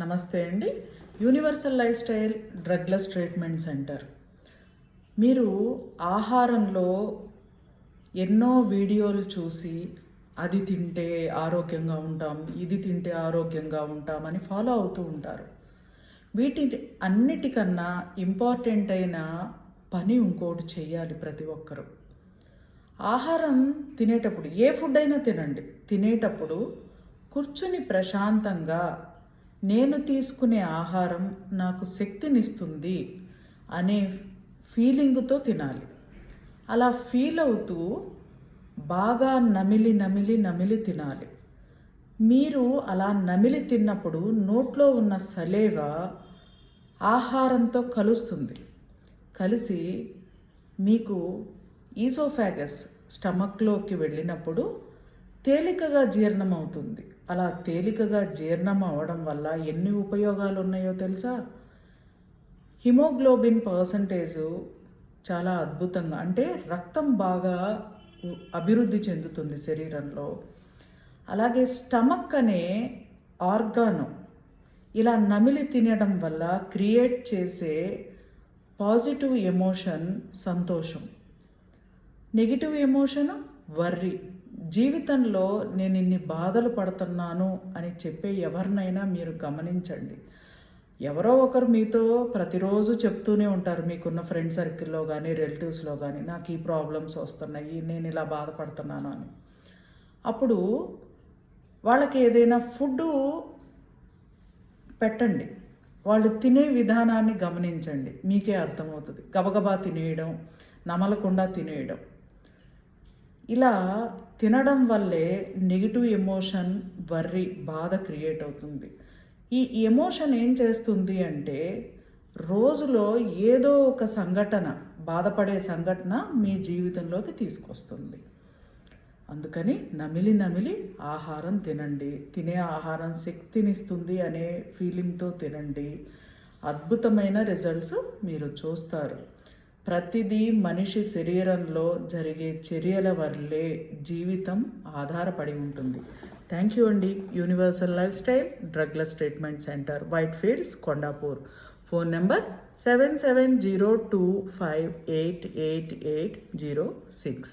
నమస్తే అండి. Universal life style drugless treatment centre. మీరు ఆహారంలో ఎన్నో వీడియోలు చూసి అది తింటే ఆరోగ్యంగా ఉంటాం, ఇది తింటే ఆరోగ్యంగా ఉంటామని ఫాలో అవుతూ ఉంటారు. వీటి అన్నిటికన్నా ఇంపార్టెంట్ అయిన పని ఇంకోటి చేయాలి ప్రతి ఒక్కరూ. ఆహారం తినేటప్పుడు ఏ ఫుడ్ అయినా తినండి. తినేటప్పుడు కూర్చుని ప్రశాంతంగా నేను తీసుకునే ఆహారం నాకు శక్తినిస్తుంది అనే ఫీలింగ్తో తినాలి. అలా ఫీల్ అవుతూ బాగా నమిలి నమిలి నమిలి తినాలి. మీరు అలా నమిలి తిన్నప్పుడు నోట్లో ఉన్న సలేవ ఆహారంతో కలుస్తుంది. కలిసి మీకు ఈసోఫాగస్ స్టమక్లోకి వెళ్ళినప్పుడు తేలికగా జీర్ణం అవుతుంది. అలా తేలికగా జీర్ణం అవ్వడం వల్ల ఎన్ని ఉపయోగాలు ఉన్నాయో తెలుసా? హిమోగ్లోబిన్ పర్సంటేజు చాలా అద్భుతంగా, అంటే రక్తం బాగా అభివృద్ధి చెందుతుంది శరీరంలో. అలాగే స్టమక్ అనే ఆర్గాను ఇలా నమిలి తినడం వల్ల క్రియేట్ చేసే పాజిటివ్ ఎమోషన్ సంతోషం, నెగిటివ్ ఎమోషన్ వర్రీ. జీవితంలో నేను ఇన్ని బాధలు పడుతున్నాను అని చెప్పే ఎవరినైనా మీరు గమనించండి. ఎవరో ఒకరు మీతో ప్రతిరోజు చెప్తూనే ఉంటారు, మీకున్న ఫ్రెండ్ సర్కిల్లో కానీ రిలేటివ్స్లో కానీ, నాకు ఈ ప్రాబ్లమ్స్ వస్తున్నాయి, నేను ఇలా బాధపడుతున్నాను అని. అప్పుడు వాళ్ళకి ఏదైనా ఫుడ్ పెట్టండి, వాళ్ళు తినే విధానాన్ని గమనించండి, మీకే అర్థమవుతుంది. గబగబా తినేయడం, నమలకుండా తినేయడం, ఇలా తినడం వల్లే నెగిటివ్ ఎమోషన్ వర్రీ బాధ క్రియేట్ అవుతుంది. ఈ ఎమోషన్ ఏం చేస్తుంది అంటే రోజులో ఏదో ఒక సంఘటన, బాధపడే సంఘటన మీ జీవితంలోకి తీసుకొస్తుంది. అందుకని నమిలి నమిలి ఆహారం తినండి. తినే ఆహారం శక్తినిస్తుంది అనే ఫీలింగ్తో తినండి. అద్భుతమైన రిజల్ట్స్ మీరు చూస్తారు. ప్రతిదీ మనిషి శరీరంలో జరిగే చర్యల వల్లే జీవితం ఆధారపడి ఉంటుంది. థ్యాంక్ యూ అండి. Universal life style drugless treatment centre, white fields, Kondapur. Phone number 7702588806.